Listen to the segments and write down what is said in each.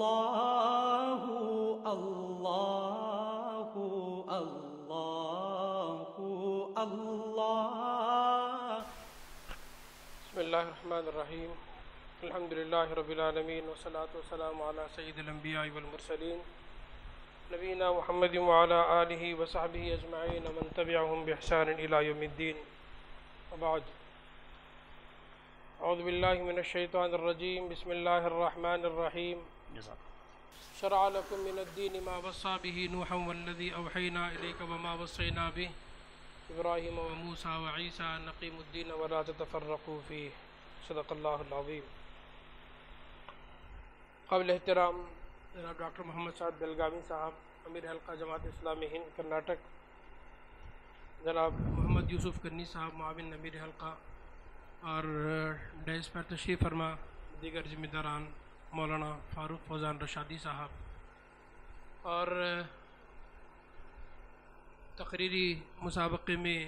اللہ اللہ اللہ اللہ۔ بسم اللہ الرحمن الرحیم، الحمدللہ رب العالمین، والصلاة والسلام علی سید الانبیاء والمرسلین نبینا محمد وعلی آلہ وصحبہ اجمعین ومن تبعہم بإحسان الی یوم الدین، وبعد۔ اعوذ باللہ من الشیطان الرجیم، بسم اللہ الرحمن الرحیم۔ شرع لکم من الدین ما وصى به نوحا والذی اوحینا الیک وما وصینا به ابراہیم وموسیٰ وعیسیٰ ان اقیموا الدین ولا تتفرقوا فیہ، صدق اللہ العظیم۔ قابل احترام جناب ڈاکٹر محمد سعد بیلگامی صاحب، امیر حلقہ جماعت اسلامی ہند کرناٹک، جناب محمد یوسف کرنی صاحب، معاون امیر حلقہ، اور ڈیس پر تشریف فرما دیگر ذمہ داران، مولانا فاروق فوزان رشادی صاحب، اور تقریری مسابقے میں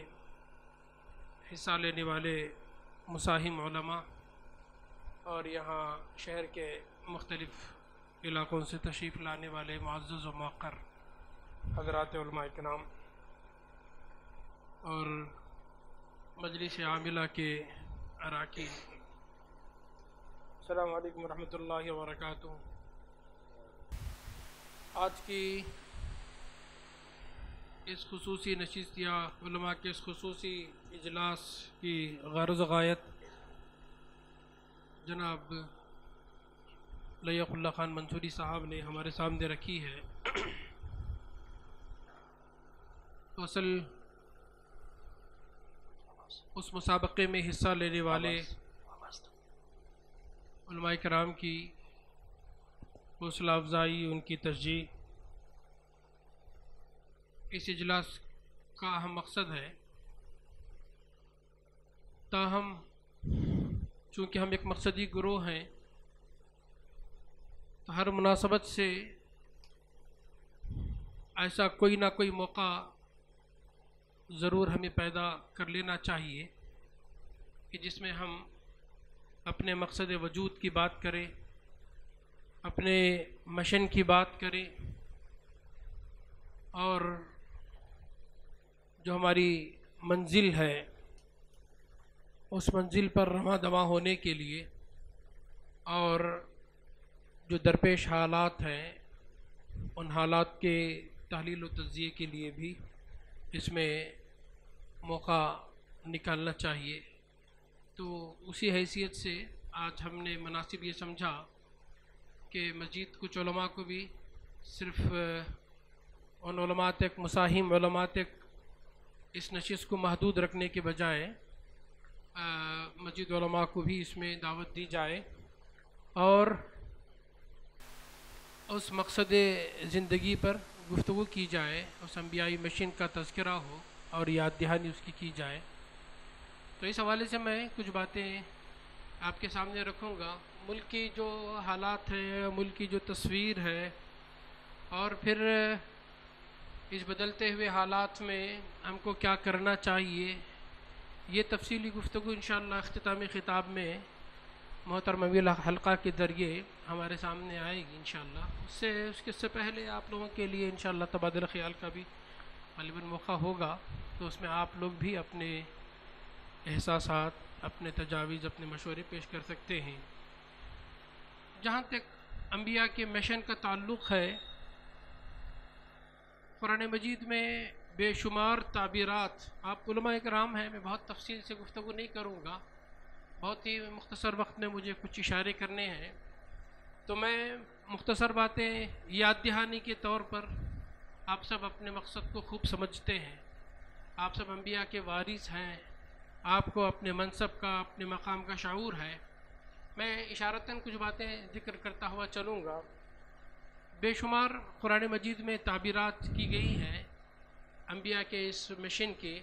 حصہ لینے والے مساہم علماء، اور یہاں شہر کے مختلف علاقوں سے تشریف لانے والے معزز و موقر حضرات علماء کرام، اور مجلس عاملہ کے اراکین، السلام علیکم ورحمۃ اللہ وبرکاتہ۔ آج کی اس خصوصی نشست یا علماء کے اس خصوصی اجلاس کی غرض و غایت جناب لیاق اللہ خان منصوری صاحب نے ہمارے سامنے رکھی ہے۔ تو اصل اس مسابقے میں حصہ لینے والے علماء کرام کی حوصلہ افزائی، ان کی تشجیع اس اجلاس کا اہم مقصد ہے۔ تاہم چونکہ ہم ایک مقصدی گروہ ہیں، تو ہر مناسبت سے ایسا کوئی نہ کوئی موقع ضرور ہمیں پیدا کر لینا چاہیے کہ جس میں ہم اپنے مقصد وجود کی بات کریں، اپنے مشن کی بات کریں، اور جو ہماری منزل ہے اس منزل پر رواں دواں ہونے کے لیے، اور جو درپیش حالات ہیں ان حالات کے تحلیل و تجزیے کے لیے بھی اس میں موقع نکالنا چاہیے۔ تو اسی حیثیت سے آج ہم نے مناسب یہ سمجھا کہ مزید کچھ علماء کو بھی صرف ان علماء تک، مساہم علماء تک اس نشست کو محدود رکھنے کے بجائے مزید علماء کو بھی اس میں دعوت دی جائے، اور اس مقصد زندگی پر گفتگو کی جائے، اس انبیائی مشن کا تذکرہ ہو اور یاد دہانی اس کی جائے۔ تو اس حوالے سے میں کچھ باتیں آپ کے سامنے رکھوں گا۔ ملک کی جو حالات ہیں، ملک کی جو تصویر ہے، اور پھر اس بدلتے ہوئے حالات میں ہم کو کیا کرنا چاہیے، یہ تفصیلی گفتگو انشاءاللہ اختتامی خطاب میں محترم امیر حلقہ کے ذریعے ہمارے سامنے آئے گی انشاءاللہ۔ اس سے پہلے آپ لوگوں کے لیے انشاءاللہ تبادلہ خیال کا بھی غالباً موقع ہوگا، تو اس میں آپ لوگ بھی اپنے احساسات، اپنے تجاویز، اپنے مشورے پیش کر سکتے ہیں۔ جہاں تک انبیاء کے مشن کا تعلق ہے، قرآن مجید میں بے شمار تعبیرات، آپ علماء کرام ہیں، میں بہت تفصیل سے گفتگو نہیں کروں گا، بہت ہی مختصر وقت میں مجھے کچھ اشارے کرنے ہیں، تو میں مختصر باتیں یاد دہانی کے طور پر، آپ سب اپنے مقصد کو خوب سمجھتے ہیں، آپ سب انبیاء کے وارث ہیں، آپ کو اپنے منصب کا، اپنے مقام کا شعور ہے۔ میں اشارتاً کچھ باتیں ذکر کرتا ہوا چلوں گا۔ بے شمار قرآن مجید میں تعبیرات کی گئی ہیں انبیاء کے اس مشن کی۔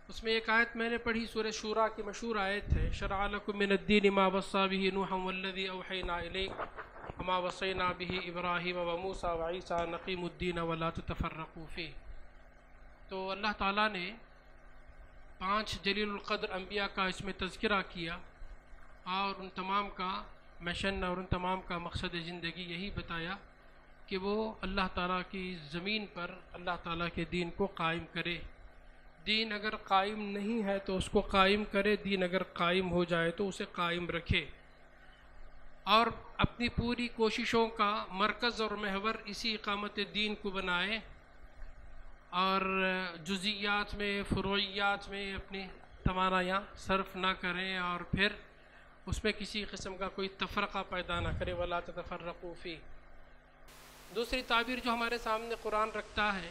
اس میں ایک آیت میں نے پڑھی، سورہ شورى کی مشہور آیت ہے، شرع لکم من الدین ما وصى به نوحا والذی اوحینا الیک وما وصینا به ابراہیم وموسیٰ وعیسیٰ ان اقیموا الدین ولا تتفرقوا فیہ۔ تو اللہ تعالیٰ نے 5 جلیل القدر انبیاء کا اس میں تذکرہ کیا، اور ان تمام کا مشن اور ان تمام کا مقصد زندگی یہی بتایا کہ وہ اللہ تعالیٰ کی زمین پر اللہ تعالیٰ کے دین کو قائم کرے. دین اگر قائم نہیں ہے تو اس کو قائم کرے، دین اگر قائم ہو جائے تو اسے قائم رکھے، اور اپنی پوری کوششوں کا مرکز اور محور اسی اقامت دین کو بنائے، اور جزئیات میں فروعیات میں اپنی توانائیاں صرف نہ کریں، اور پھر اس میں کسی قسم کا کوئی تفرقہ پیدا نہ کرے. وَلَا تَتَفَرَّقُوا فِيهِ. دوسری تعبیر جو ہمارے سامنے قرآن رکھتا ہے،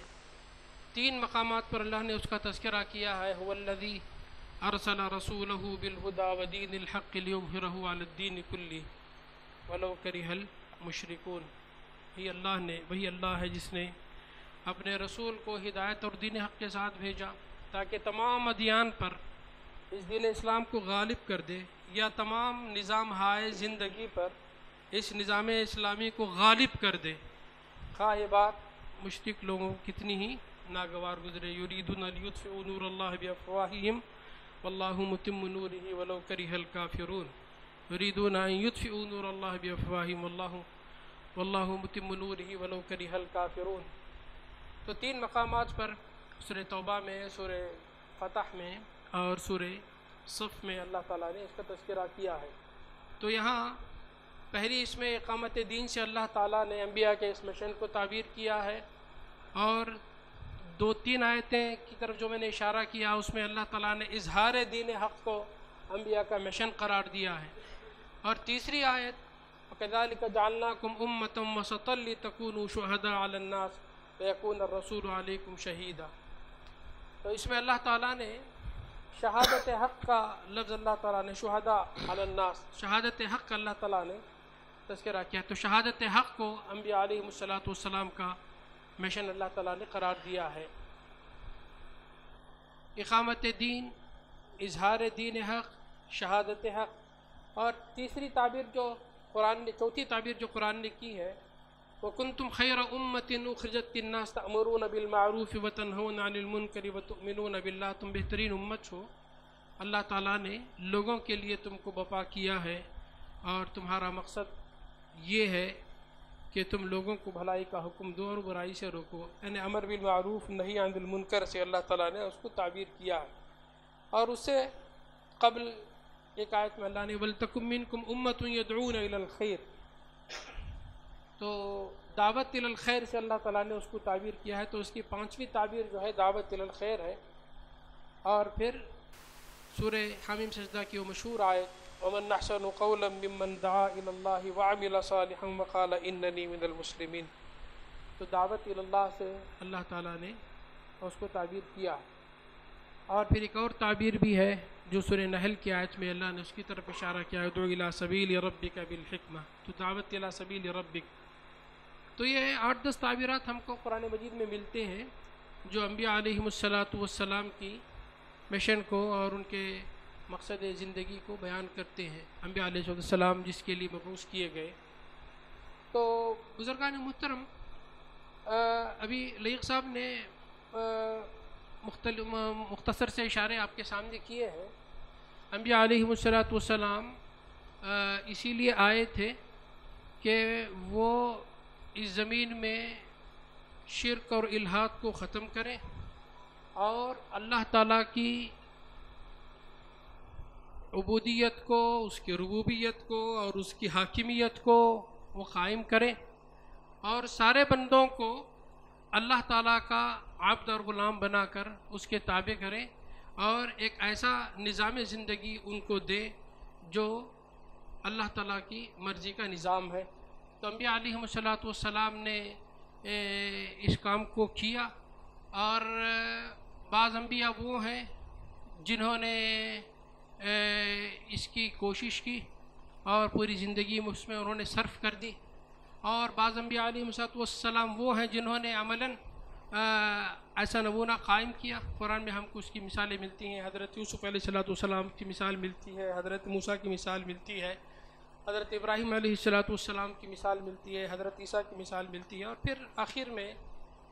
3 مقامات پر اللہ نے اس کا تذکرہ کیا ہے. هُوَ الَّذِي أَرْسَلَ رَسُولَهُ بِالْهُدَى وَدِينِ الْحَقِّ لِيُظْهِرَهُ عَلَى الدِّينِ كُلِّهِ وَلَوْ كَرِهَ الْمُشْرِكُونَ. وہی اللہ ہے جس نے اپنے رسول کو ہدایت اور دین حق کے ساتھ بھیجا تاکہ تمام ادیان پر اس دین اسلام کو غالب کر دے، یا تمام نظام ہائے زندگی پر اس نظام اسلامی کو غالب کر دے، خواہ یہ بات مشرک لوگوں کتنی ہی ناگوار گزرے. یریدون لیطفئوا نور اللہ بافواہہم واللہ متم نورہ ولو کرہ الکافرون. یریدون ان یطفئوا نور اللہ بافواہہم واللہ متم نورہ ولو کرہ الکافرون. تو 3 مقامات پر سورہ توبہ میں، سورہ فتح میں اور سورہ صف میں اللہ تعالیٰ نے اس کا تذکرہ کیا ہے. تو یہاں پہلی اس میں اقامت دین سے اللہ تعالیٰ نے انبیاء کے اس مشن کو تعبیر کیا ہے، اور 2-3 آیتیں کی طرف جو میں نے اشارہ کیا اس میں اللہ تعالیٰ نے اظہار دین حق کو انبیاء کا مشن قرار دیا ہے. اور تیسری آیت وَكَذَلِكَ جَعَلْنَاكُمْ أُمَّةً وَسَطًا لِتَكُونُوا شُهَدَاءَ عَلَى النَّاسِ وَيَكُونَ الرَّسُولُ عَلَيْكُمْ شَهِيدًا. تو اس میں اللہ تعالیٰ نے شہادت حق کا لفظ اللہ تعالیٰ نے شہداء علی الناس، شہادت حق کا اللہ تعالیٰ نے تذکرہ کیا. تو شہادت حق کو انبیاء علیہم السلام کا مشن اللہ تعالیٰ نے قرار دیا ہے. اقامت دین، اظہار دین حق، شہادت حق. اور تیسری تعبیر جو قرآن نے، چوتھی تعبیر جو قرآن نے کی ہے، وَكُنْتُمْ خَيْرَ أُمَّةٍ أُخْرِجَتْ لِلنَّاسِ تَأْمُرُونَ بِالْمَعْرُوفِ وَتَنْهُونَ عَنِ الْمُنْكَرِ وَتُؤْمِنُونَ بِاللَّهِ. تم بہترین امت ہو، اللہ تعالیٰ نے لوگوں کے لیے تم کو بپا کیا ہے، اور تمہارا مقصد یہ ہے کہ تم لوگوں کو بھلائی کا حکم دو اور برائی سے روکو. یعنی امر بالمعروف نہی عن المنکر سے اللہ تعالیٰ نے اس کو تعبیر کیا ہے. اور اس سے قبل ایک آیت میں اللہ نے وَلْتَكُن مِّنكُمْ أُمَّةٌ يَدْعُونَ إِلَى الْخَيْرِ. تو دعوت الی الخیر سے اللہ تعالیٰ نے اس کو تعبیر کیا ہے. تو اس کی 5ویں تعبیر جو ہے دعوت الی الخیر ہے. اور پھر سورہ حمیم سجدہ کی وہ مشہور آیت وَمَنْ أَحْسَنُ قَوْلًا مِّمَّنْ دَعَا إِلَى اللَّهِ وَعَمِلَ صَالِحًا وَقَالَ إِنَّنِي مِنَ الْمُسْلِمِينَ. تو دعوت الی اللہ سے اللہ تعالیٰ نے اس کو تعبیر کیا. اور پھر ایک اور تعبیر بھی ہے جو سورہ نحل کی آیت میں اللہ نے اس کی طرف اشارہ کیا ہے ادعو الی سبیل ربک بالحکمہ. تو دعوت الی سبیل ربک. تو یہ 8-10 تعبیرات ہم کو قرآن مجید میں ملتے ہیں جو انبیاء علیہم السلام کی مشن کو اور ان کے مقصد زندگی کو بیان کرتے ہیں. انبیاء علیہ السلام جس کے لیے مبعوث کیے گئے. تو بزرگان محترم، ابھی لائق صاحب نے مختصر سے اشارے آپ کے سامنے کیے ہیں. انبیاء علیہم السلام اسی لیے آئے تھے کہ وہ اس زمین میں شرک اور الحاد کو ختم کریں اور اللہ تعالیٰ کی عبودیت کو، اس کی ربوبیت کو اور اس کی حاکمیت کو وہ قائم کریں، اور سارے بندوں کو اللہ تعالیٰ کا عبد اور غلام بنا کر اس کے تابع کریں، اور ایک ایسا نظام زندگی ان کو دے جو اللہ تعالیٰ کی مرضی کا نظام ہے. تو انبیاء علیہم السلام نے اس کام کو کیا. اور بعض انبیاء وہ ہیں جنہوں نے اس کی کوشش کی اور پوری زندگی میں اس میں انہوں نے صرف کر دی، اور بعض انبیاء علیہم السلام وہ ہیں جنہوں نے عملاً ایسا نمونہ قائم کیا. قرآن میں ہم کو اس کی مثالیں ملتی ہیں. حضرت یوسف علیہ السلام کی مثال ملتی ہے، حضرت موسیٰ کی مثال ملتی ہے، حضرت ابراہیم علیہ السلام کی مثال ملتی ہے، حضرت عیسیٰ کی مثال ملتی ہے، اور پھر آخر میں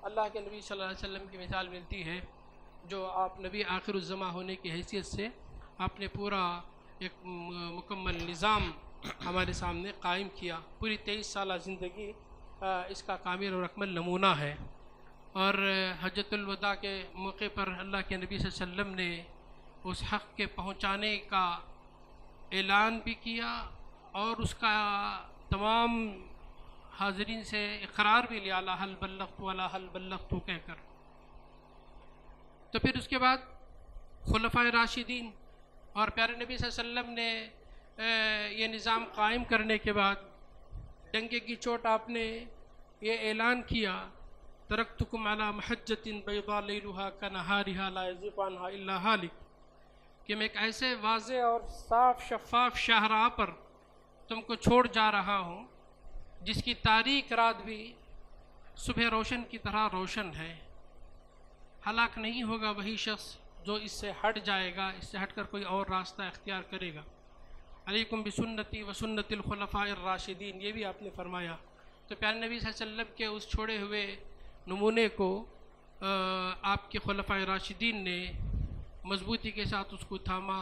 اللہ کے نبی صلی اللہ علیہ وسلم کی مثال ملتی ہے جو آپ نبی آخر الزماں ہونے کی حیثیت سے آپ نے پورا ایک مکمل نظام ہمارے سامنے قائم کیا. پوری 23 سالہ زندگی اس کا کامل اور اکمل نمونہ ہے. اور حجۃ الوداع کے موقع پر اللہ کے نبی صلی اللہ علیہ وسلم نے اس حق کے پہنچانے کا اعلان بھی کیا اور اس کا تمام حاضرین سے اقرار بھی لیا، لا حل بلغت ولا حل بلغت کہہ کر. تو پھر اس کے بعد خلفائے راشدین اور پیارے نبی صلی اللہ علیہ وسلم نے یہ نظام قائم کرنے کے بعد ڈنکے کی چوٹ آپ نے یہ اعلان کیا، ترکتکم علی محجۃ بیضاء لیلھا کنہارھا لا یزیغ عنھا الا ھالک، کہ میں ایک ایسے واضح اور صاف شفاف شاہراہ پر تم کو چھوڑ جا رہا ہوں جس کی تاریک رات بھی صبح روشن کی طرح روشن ہے. ہلاک نہیں ہوگا وہی شخص جو اس سے ہٹ جائے گا، اس سے ہٹ کر کوئی اور راستہ اختیار کرے گا. علیکم بسنتی و سنت الخلفاء الراشدین، یہ بھی آپ نے فرمایا. تو پیارے نبی صلی اللہ علیہ وسلم کے اس چھوڑے ہوئے نمونے کو آپ کے خلفائے راشدین نے مضبوطی کے ساتھ اس کو تھاما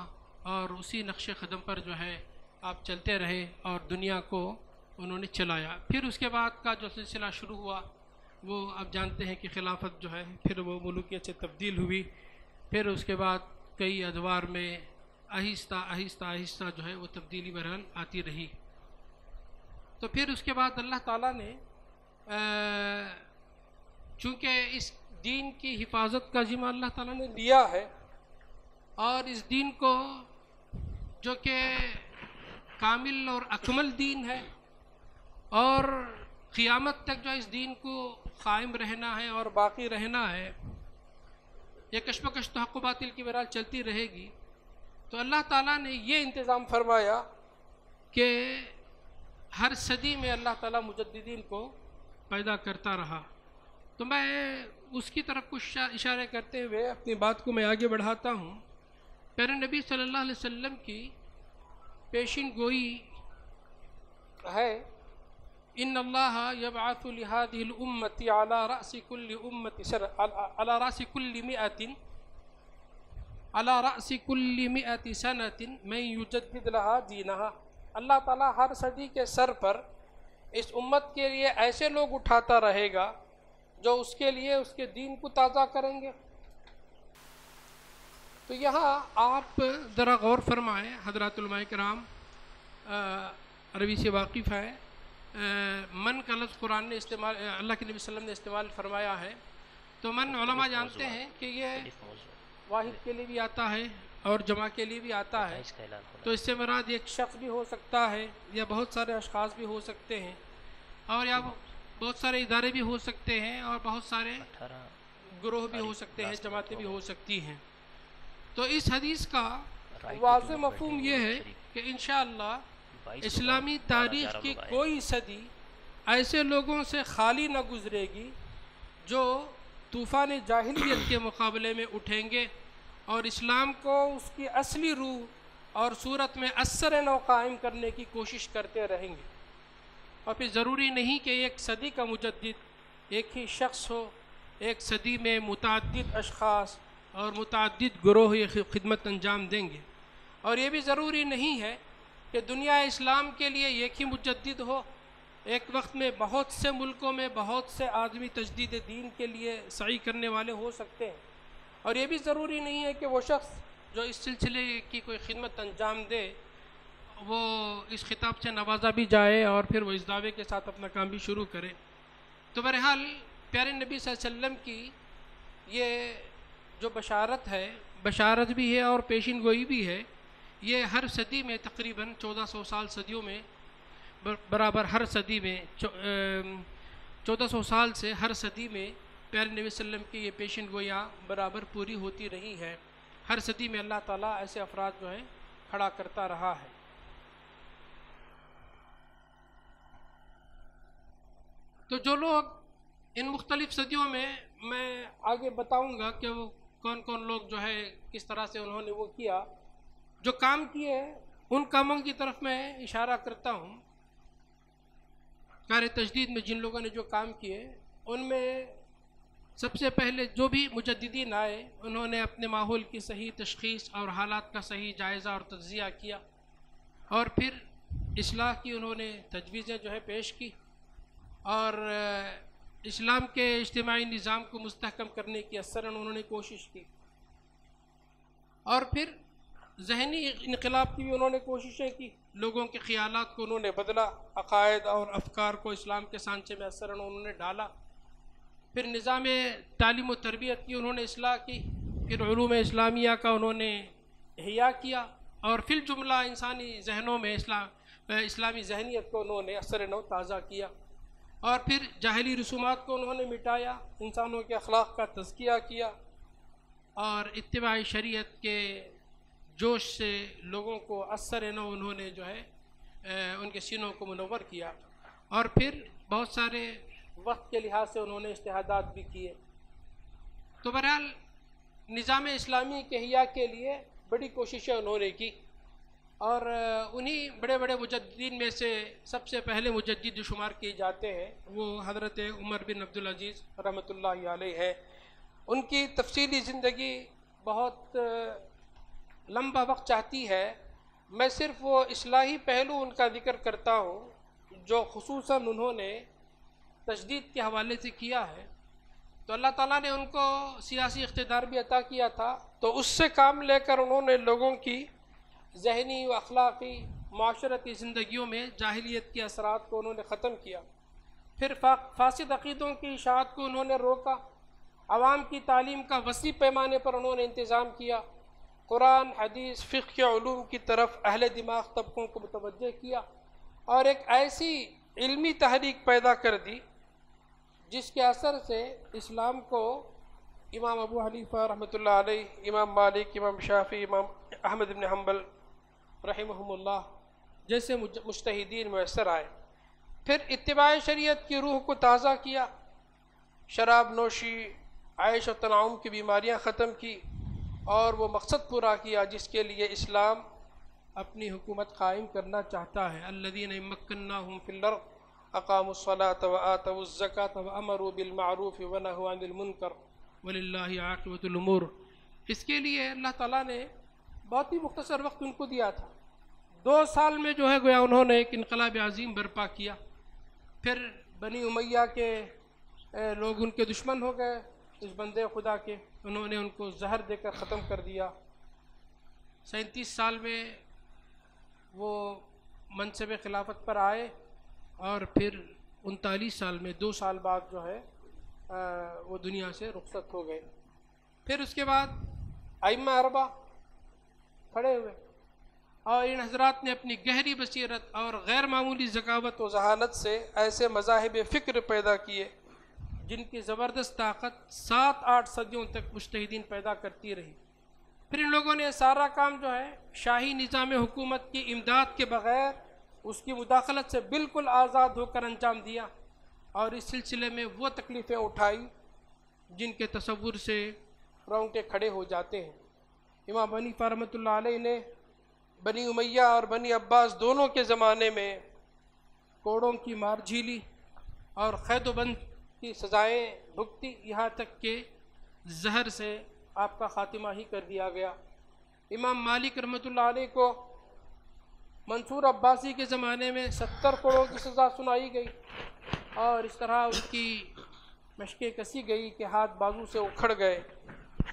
اور اسی نقش قدم پر جو ہے آپ چلتے رہے اور دنیا کو انہوں نے چلایا. پھر اس کے بعد کا جو سلسلہ شروع ہوا وہ آپ جانتے ہیں کہ خلافت جو ہے پھر وہ ملوکیت سے تبدیل ہوئی. پھر اس کے بعد کئی ادوار میں آہستہ آہستہ آہستہ جو ہے وہ تبدیلی بہرحال آتی رہی. تو پھر اس کے بعد اللہ تعالیٰ نے چونکہ اس دین کی حفاظت کا ذمہ اللہ تعالیٰ نے لیا ہے اور اس دین کو جو کہ کامل اور اکمل دین ہے اور قیامت تک جو اس دین کو قائم رہنا ہے اور باقی رہنا ہے، یہ کشمکش تو حق و باطل کی بہرحال چلتی رہے گی. تو اللہ تعالیٰ نے یہ انتظام فرمایا کہ ہر صدی میں اللہ تعالیٰ مجددین کو پیدا کرتا رہا. تو میں اس کی طرف کچھ اشارے کرتے ہوئے اپنی بات کو میں آگے بڑھاتا ہوں. پیارے نبی صلی اللہ علیہ وسلم کی پیشین گوئی ہے، ان اللہ یبعث لهذه الامة على رأس كل مئة سنة من يجدد لها دینها. اللہ تعالیٰ ہر صدی کے سر پر اس امت کے لیے ایسے لوگ اٹھاتا رہے گا جو اس کے لیے اس کے دین کو تازہ کریں گے. تو یہاں آپ ذرا غور فرمائیں، حضرات علماء کرام عربی سے واقف ہے. من کا لفظ قرآن نے استعمال، اللہ کے نبی صلی اللہ علیہ وسلم نے استعمال فرمایا ہے. تو من علماء جانتے ہیں کہ یہ واحد کے لیے بھی آتا ہے اور جمع کے لیے بھی آتا ہے. تو اس سے مراد ایک شخص بھی ہو سکتا ہے یا بہت سارے اشخاص بھی ہو سکتے ہیں اور یا بہت سارے ادارے بھی ہو سکتے ہیں اور بہت سارے گروہ بھی ہو سکتے ہیں، جماعتیں بھی ہو سکتی ہیں. تو اس حدیث کا واضح مفہوم یہ ہے کہ انشاءاللہ اسلامی تاریخ کی کوئی صدی ایسے لوگوں سے خالی نہ گزرے گی جو طوفان جاہلیت کے مقابلے میں اٹھیں گے اور اسلام کو اس کی اصلی روح اور صورت میں اثر نو قائم کرنے کی کوشش کرتے رہیں گے. اور پھر ضروری نہیں کہ ایک صدی کا مجدد ایک ہی شخص ہو، ایک صدی میں متعدد اشخاص اور متعدد گروہ یہ خدمت انجام دیں گے. اور یہ بھی ضروری نہیں ہے کہ دنیا اسلام کے لیے ایک ہی مجدد ہو. ایک وقت میں بہت سے ملکوں میں بہت سے آدمی تجدید دین کے لیے سعی کرنے والے ہو سکتے ہیں. اور یہ بھی ضروری نہیں ہے کہ وہ شخص جو اس سلسلے کی کوئی خدمت انجام دے وہ اس خطاب سے نوازا بھی جائے اور پھر وہ اس دعوے کے ساتھ اپنا کام بھی شروع کرے. تو بہرحال پیارے نبی صلی اللہ علیہ وسلم کی یہ جو بشارت ہے، بشارت بھی ہے اور پیشین گوئی بھی ہے. یہ ہر صدی میں تقریباً 1400 سال صدیوں میں برابر ہر صدی میں 1400 سال سے ہر صدی میں پیارے نبی صلی اللہ علیہ وسلم کی یہ پیشین گوئیاں برابر پوری ہوتی رہی ہے. ہر صدی میں اللہ تعالیٰ ایسے افراد جو ہیں کھڑا کرتا رہا ہے. تو جو لوگ ان مختلف صدیوں میں آگے بتاؤں گا کہ وہ کون کون لوگ جو ہے کس طرح سے انہوں نے وہ کیا، جو کام کیے، ان کاموں کی طرف میں اشارہ کرتا ہوں. کار تجدید میں جن لوگوں نے جو کام کیے ان میں سب سے پہلے جو بھی مجددین آئے انہوں نے اپنے ماحول کی صحیح تشخیص اور حالات کا صحیح جائزہ اور تجزیہ کیا اور پھر اصلاح کی انہوں نے تجویزیں جو ہے پیش کی، اور اسلام کے اجتماعی نظام کو مستحکم کرنے کی اثراً انہوں نے کوشش کی، اور پھر ذہنی انقلاب کی بھی انہوں نے کوششیں کی، لوگوں کے خیالات کو انہوں نے بدلا، عقائد اور افکار کو اسلام کے سانچے میں اثراً انہوں نے ڈالا، پھر نظام تعلیم و تربیت کی انہوں نے اصلاح کی، پھر علوم اسلامیہ کا انہوں نے احیاء کیا، اور فی الجملہ انسانی ذہنوں میں اسلامی ذہنیت کو انہوں نے اثر نو تازہ کیا، اور پھر جاہلی رسومات کو انہوں نے مٹایا، انسانوں کے اخلاق کا تزکیہ کیا، اور اتباع شریعت کے جوش سے لوگوں کو اثر نو انہوں نے جو ہے ان کے سینوں کو منور کیا، اور پھر بہت سارے وقت کے لحاظ سے انہوں نے اجتہادات بھی کیے۔ تو بہرحال نظام اسلامی کے احیاء کے لیے بڑی کوششیں انہوں نے کی، اور انہی بڑے بڑے مجددین میں سے سب سے پہلے مجدد جو شمار کیے جاتے ہیں وہ حضرت عمر بن عبدالعزیز رحمۃ اللہ علیہ ہے۔ ان کی تفصیلی زندگی بہت لمبا وقت چاہتی ہے، میں صرف وہ اصلاحی پہلو ان کا ذکر کرتا ہوں جو خصوصاً انہوں نے تجدید کے حوالے سے کیا ہے۔ تو اللہ تعالیٰ نے ان کو سیاسی اقتدار بھی عطا کیا تھا، تو اس سے کام لے کر انہوں نے لوگوں کی ذہنی و اخلاقی معاشرتی زندگیوں میں جاہلیت کے اثرات کو انہوں نے ختم کیا، پھر فاسد عقیدوں کی اشاعت کو انہوں نے روکا، عوام کی تعلیم کا وسیع پیمانے پر انہوں نے انتظام کیا، قرآن حدیث فقہ کے علوم کی طرف اہل دماغ طبقوں کو متوجہ کیا، اور ایک ایسی علمی تحریک پیدا کر دی جس کے اثر سے اسلام کو امام ابو حنیفہ رحمۃ اللہ علیہ، امام مالک، امام شافعی، امام احمد بن حنبل رحمہم اللہ جیسے مجتہدین میسر آئے۔ پھر اتباع شریعت کی روح کو تازہ کیا، شراب نوشی، عیش و تنعم کی بیماریاں ختم کی، اور وہ مقصد پورا کیا جس کے لیے اسلام اپنی حکومت قائم کرنا چاہتا ہے۔ الذین مکناہم فی الارض اقاموا الصلاۃ وآتوا الزکاۃ وامروا بالمعروف ونہوا عن المنکر وللہ عاقبۃ الامور۔ اس کے لیے اللہ تعالیٰ نے بہت ہی مختصر وقت ان کو دیا تھا، 2 سال میں جو ہے گویا انہوں نے ایک انقلاب عظیم برپا کیا۔ پھر بنی امیہ کے لوگ ان کے دشمن ہو گئے، اس بندے خدا کے، انہوں نے ان کو زہر دے کر ختم کر دیا۔ 37 سال میں وہ منصب خلافت پر آئے، اور پھر 39 سال میں 2 سال بعد جو ہے وہ دنیا سے رخصت ہو گئے۔ پھر اس کے بعد ائمہ 4 کھڑے ہوئے، اور ان حضرات نے اپنی گہری بصیرت اور غیر معمولی ذکاوت و ذہانت سے ایسے مذاہب فکر پیدا کیے جن کی زبردست طاقت 7-8 صدیوں تک مجتہدین پیدا کرتی رہی۔ پھر ان لوگوں نے سارا کام جو ہے شاہی نظام حکومت کی امداد کے بغیر اس کی مداخلت سے بالکل آزاد ہو کر انجام دیا، اور اس سلسلے میں وہ تکلیفیں اٹھائی جن کے تصور سے رونگٹے کھڑے ہو جاتے ہیں۔ امام حنیفہ رحمۃ اللہ علیہ نے بنی امیہ اور بنی عباس دونوں کے زمانے میں کوڑوں کی مار جھیلی اور قید و بند کی سزائیں بھگتی، یہاں تک کہ زہر سے آپ کا خاتمہ ہی کر دیا گیا۔ امام مالک رحمۃ اللہ علیہ کو منصور عباسی کے زمانے میں 70 کوڑوں کی سزا سنائی گئی، اور اس طرح ان کی مشقیں کسی گئی کہ ہاتھ بازو سے اکھڑ گئے۔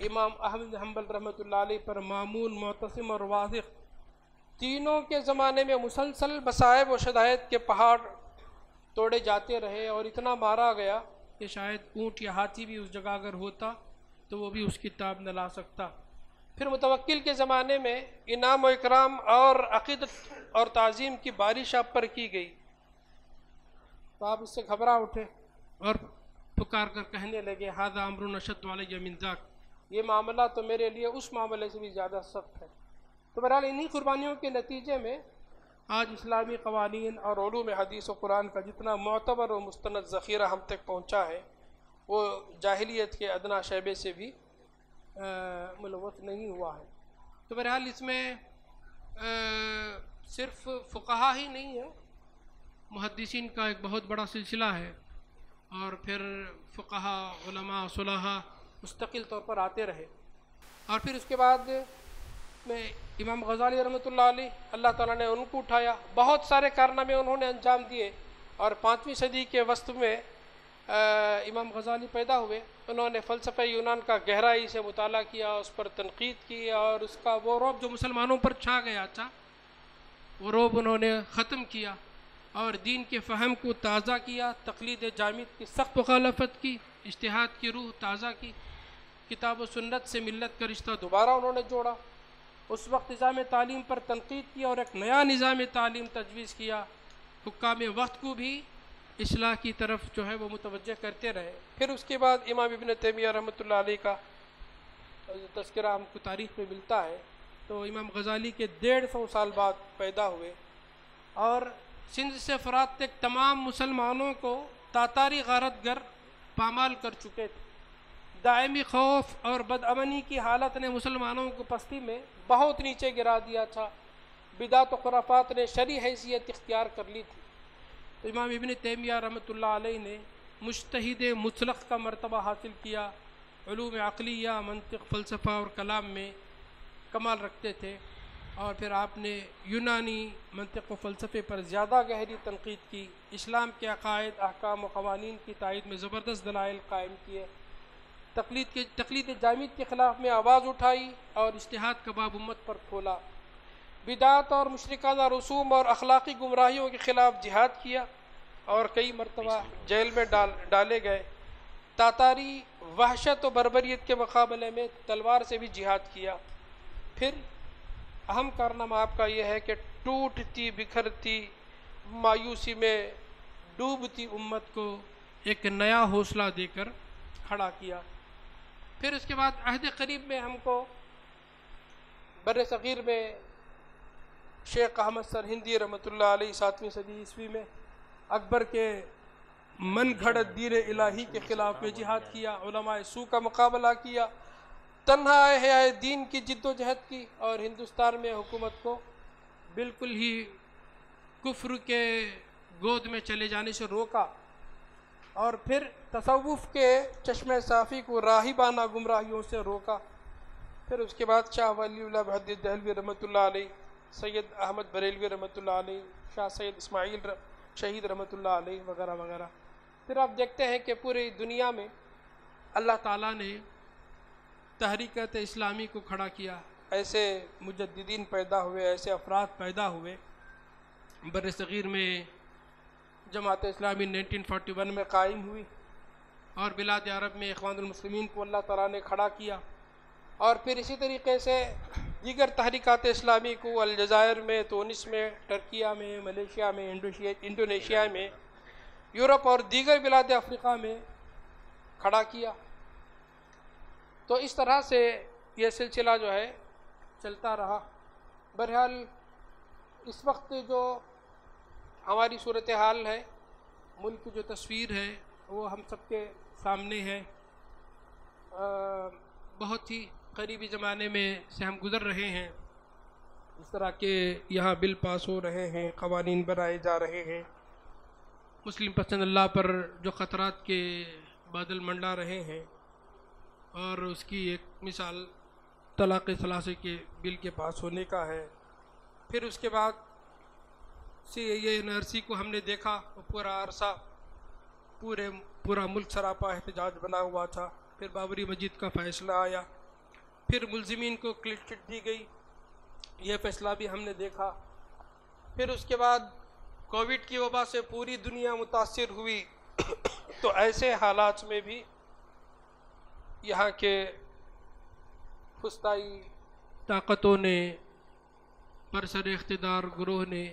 امام احمد بن حنبل رحمۃ اللہ علیہ پر مامون، معتصم اور واثق تینوں کے زمانے میں مسلسل مصائب و شدائد کے پہاڑ توڑے جاتے رہے، اور اتنا مارا گیا کہ شاید اونٹ یا ہاتھی بھی اس جگہ اگر ہوتا تو وہ بھی اس کی تاب نہ لا سکتا۔ پھر متوکل کے زمانے میں انعام و اکرام اور عقیدت اور تعظیم کی بارش آپ پر کی گئی، تو آپ اس سے گھبرا اٹھے اور پکار کر کہنے لگے ھذا امر اشد علی من ذاک، یہ معاملہ تو میرے لیے اس معاملے سے بھی زیادہ سخت ہے۔ تو بہرحال انہی قربانیوں کے نتیجے میں آج اسلامی قوانین اور علوم حدیث و قرآن کا جتنا معتبر و مستند ذخیرہ ہم تک پہنچا ہے وہ جاہلیت کے ادنا شعبے سے بھی ملوث نہیں ہوا ہے۔ تو بہرحال اس میں صرف فقہا ہی نہیں ہے، محدثین کا ایک بہت بڑا سلسلہ ہے، اور پھر فقہا، علماء، صلحاء مستقل طور پر آتے رہے، اور پھر اس کے بعد میں امام غزالی رحمۃ اللہ علیہ، اللہ تعالیٰ نے ان کو اٹھایا، بہت سارے کارنامے انہوں نے انجام دیے، اور 5ویں صدی کے وسط میں امام غزالی پیدا ہوئے۔ انہوں نے فلسفہ یونان کا گہرائی سے مطالعہ کیا، اس پر تنقید کی، اور اس کا وہ رعب جو مسلمانوں پر چھا گیا تھا وہ رعب انہوں نے ختم کیا، اور دین کے فہم کو تازہ کیا، تقلید جامد کی سخت مخالفت کی، اجتہاد کی روح تازہ کی، کتاب و سنت سے ملت کا رشتہ دوبارہ انہوں نے جوڑا، اس وقت نظام تعلیم پر تنقید کی اور ایک نیا نظام تعلیم تجویز کیا، حکام وقت کو بھی اصلاح کی طرف جو ہے وہ متوجہ کرتے رہے۔ پھر اس کے بعد امام ابن تیمیہ رحمۃ اللہ علیہ کا تذکرہ ہم کو تاریخ میں ملتا ہے، تو امام غزالی کے 150 سال بعد پیدا ہوئے، اور سندھ سے فرات تک تمام مسلمانوں کو تاتاری غارت گر پامال کر چکے تھے۔ دائمی خوف اور بدامنی کی حالت نے مسلمانوں کو پستی میں بہت نیچے گرا دیا تھا، بدعت و خرافات نے شرعی حیثیت اختیار کر لی تھی، تو امام ابن تیمیہ رحمۃ اللہ علیہ نے مجتہد مطلق کا مرتبہ حاصل کیا، علوم عقلیہ، منطق، فلسفہ اور کلام میں کمال رکھتے تھے، اور پھر آپ نے یونانی منطق و فلسفے پر زیادہ گہری تنقید کی، اسلام کے عقائد، احکام و قوانین کی تائید میں زبردست دلائل قائم کیے، تقلید جامد کے خلاف میں آواز اٹھائی، اور اجتہاد کا باب امت پر کھولا، بدعات اور مشرکانہ رسوم اور اخلاقی گمراہیوں کے خلاف جہاد کیا، اور کئی مرتبہ جیل میں ڈالے گئے۔ تاتاری وحشت و بربریت کے مقابلے میں تلوار سے بھی جہاد کیا۔ پھر اہم کارنامہ آپ کا یہ ہے کہ ٹوٹتی بکھرتی مایوسی میں ڈوبتی امت کو ایک نیا حوصلہ دے کر کھڑا کیا۔ پھر اس کے بعد عہد قریب میں ہم کو بر صغیر میں شیخ احمد سرہندی رحمۃ اللہ علیہ 7ویں صدی عیسوی میں اکبر کے من گھڑت دین الہی کے خلاف میں جہاد کیا، علماء سو کا مقابلہ کیا، تنہا احیاء دین کی جد و جہد کی، اور ہندوستان میں حکومت کو بالکل ہی کفر کے گود میں چلے جانے سے روکا، اور پھر تصوف کے چشمہ صافی کو راہبانہ گمراہیوں سے روکا۔ پھر اس کے بعد شاہ ولی اللہ بہدید دہلوی رحمۃ اللہ علیہ، سید احمد بریلوی رحمۃ اللہ علیہ، شاہ سید اسماعیل شہید رحمۃ اللہ علیہ وغیرہ وغیرہ۔ پھر آپ دیکھتے ہیں کہ پوری دنیا میں اللہ تعالیٰ نے تحریکت اسلامی کو کھڑا کیا، ایسے مجددین پیدا ہوئے، ایسے افراد پیدا ہوئے۔ بر صغیر میں جماعت اسلامی 1941 میں قائم ہوئی، اور بلاد عرب میں اخوان المسلمین کو اللہ تعالیٰ نے کھڑا کیا، اور پھر اسی طریقے سے دیگر تحریکات اسلامی کو الجزائر میں، تونس میں، ٹرکیہ میں، ملیشیا میں، انڈونیشیا میں، یورپ اور دیگر بلاد افریقہ میں کھڑا کیا۔ تو اس طرح سے یہ سلسلہ جو ہے چلتا رہا۔ بہرحال اس وقت جو ہماری صورتحال ہے، ملک کی جو تصویر ہے وہ ہم سب کے سامنے ہے۔ بہت ہی قریبی زمانے میں سے ہم گزر رہے ہیں، اس طرح کے یہاں بل پاس ہو رہے ہیں، قوانین بنائے جا رہے ہیں، مسلم پسند اللہ پر جو خطرات کے بادل منڈا رہے ہیں، اور اس کی ایک مثال طلاق ثلاثے کے بل کے پاس ہونے کا ہے۔ پھر اس کے بعد CAA کو ہم نے دیکھا، پورا عرصہ پورا ملک سراپا احتجاج بنا ہوا تھا۔ پھر بابری مسجد کا فیصلہ آیا، پھر ملزمین کو کلین چٹ دی گئی، یہ فیصلہ بھی ہم نے دیکھا۔ پھر اس کے بعد کووڈ کی وبا سے پوری دنیا متاثر ہوئی، تو ایسے حالات میں بھی یہاں کے فسطائی طاقتوں نے، برسر اقتدار گروہ نے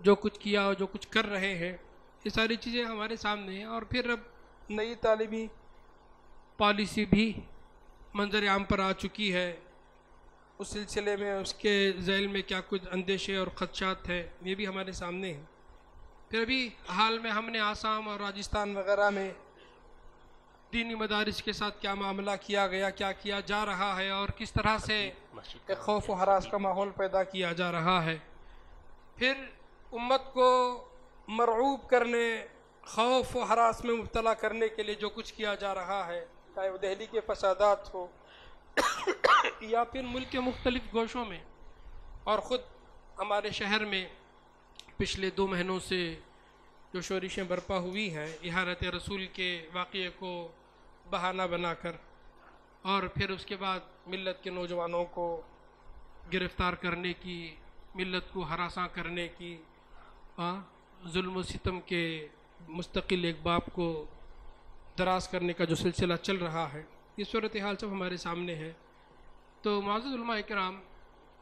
جو کچھ کیا اور جو کچھ کر رہے ہیں، یہ ساری چیزیں ہمارے سامنے ہیں۔ اور پھر اب نئی تعلیمی پالیسی بھی منظر عام پر آ چکی ہے، اس سلسلے میں اس کے ذیل میں کیا کچھ اندیشے اور خدشات ہیں، یہ بھی ہمارے سامنے ہیں۔ پھر ابھی حال میں ہم نے آسام اور راجستھان وغیرہ میں دینی مدارس کے ساتھ کیا معاملہ کیا گیا، کیا کیا جا رہا ہے، اور کس طرح سے ایک خوف و ہراس کا ماحول پیدا کیا جا رہا ہے۔ پھر امت کو مرعوب کرنے، خوف و ہراس میں مبتلا کرنے کے لیے جو کچھ کیا جا رہا ہے، چاہے وہ دہلی کے فسادات ہو، یا پھر ملک کے مختلف گوشوں میں، اور خود ہمارے شہر میں پچھلے 2 مہینوں سے جو شورشیں برپا ہوئی ہیں احارت رسول کے واقعے کو بہانہ بنا کر، اور پھر اس کے بعد ملت کے نوجوانوں کو گرفتار کرنے کی، ملت کو ہراساں کرنے کی، ظلم و ستم کے مستقل ایک باب کو دراز کرنے کا جو سلسلہ چل رہا ہے، یہ صورتحال سب ہمارے سامنے ہے۔ تو معزز علماء کرام،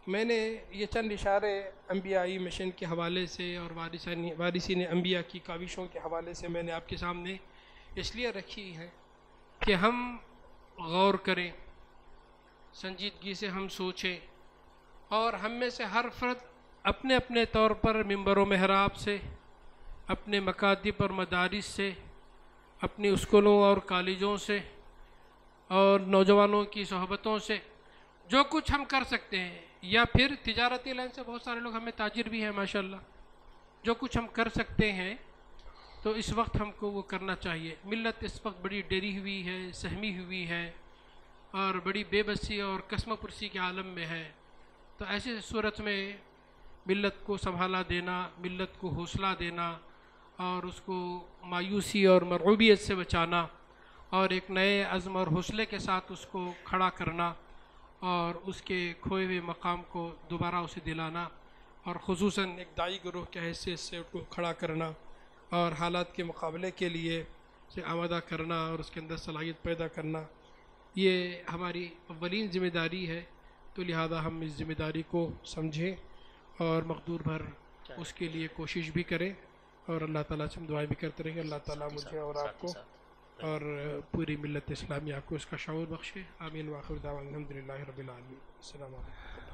میں نے یہ چند اشارے انبیائی مشن کے حوالے سے اور وارثین انبیاء کی کاوشوں کے حوالے سے میں نے آپ کے سامنے اس لیے رکھی ہے کہ ہم غور کریں، سنجیدگی سے ہم سوچیں، اور ہم میں سے ہر فرد اپنے اپنے طور پر ممبر و محراب سے، اپنے مکاتب اور مدارس سے، اپنی اسکولوں اور کالجوں سے اور نوجوانوں کی صحبتوں سے جو کچھ ہم کر سکتے ہیں، یا پھر تجارتی لائن سے بہت سارے لوگ ہمیں تاجر بھی ہیں ماشاءاللہ، جو کچھ ہم کر سکتے ہیں تو اس وقت ہم کو وہ کرنا چاہیے۔ ملت اس وقت بڑی ڈری ہوئی ہے، سہمی ہوئی ہے، اور بڑی بے بسی اور قسم پرسی کے عالم میں ہے۔ تو ایسی صورت میں ملت کو سنبھالا دینا، ملت کو حوصلہ دینا، اور اس کو مایوسی اور مرعوبیت سے بچانا، اور ایک نئے عزم اور حوصلے کے ساتھ اس کو کھڑا کرنا، اور اس کے کھوئے ہوئے مقام کو دوبارہ اسے دلانا، اور خصوصاً ایک داعی گروہ کے حیثیت سے اس کو کھڑا کرنا اور حالات کے مقابلے کے لیے اسے آمادہ کرنا اور اس کے اندر صلاحیت پیدا کرنا، یہ ہماری اولین ذمہ داری ہے۔ تو لہذا ہم اس ذمہ داری کو سمجھیں اور مقدور بھر اس کے لیے کوشش بھی کریں، اور اللہ تعالیٰ سے ہم دعائیں بھی کرتے رہیں کہ اللہ تعالیٰ مجھے اور آپ کو اور پوری ملت اسلامیہ کو اس کا شعور بخشے۔ آمین۔ وآخر دعوانا الحمدللہ رب العالمین۔ السلام علیکم۔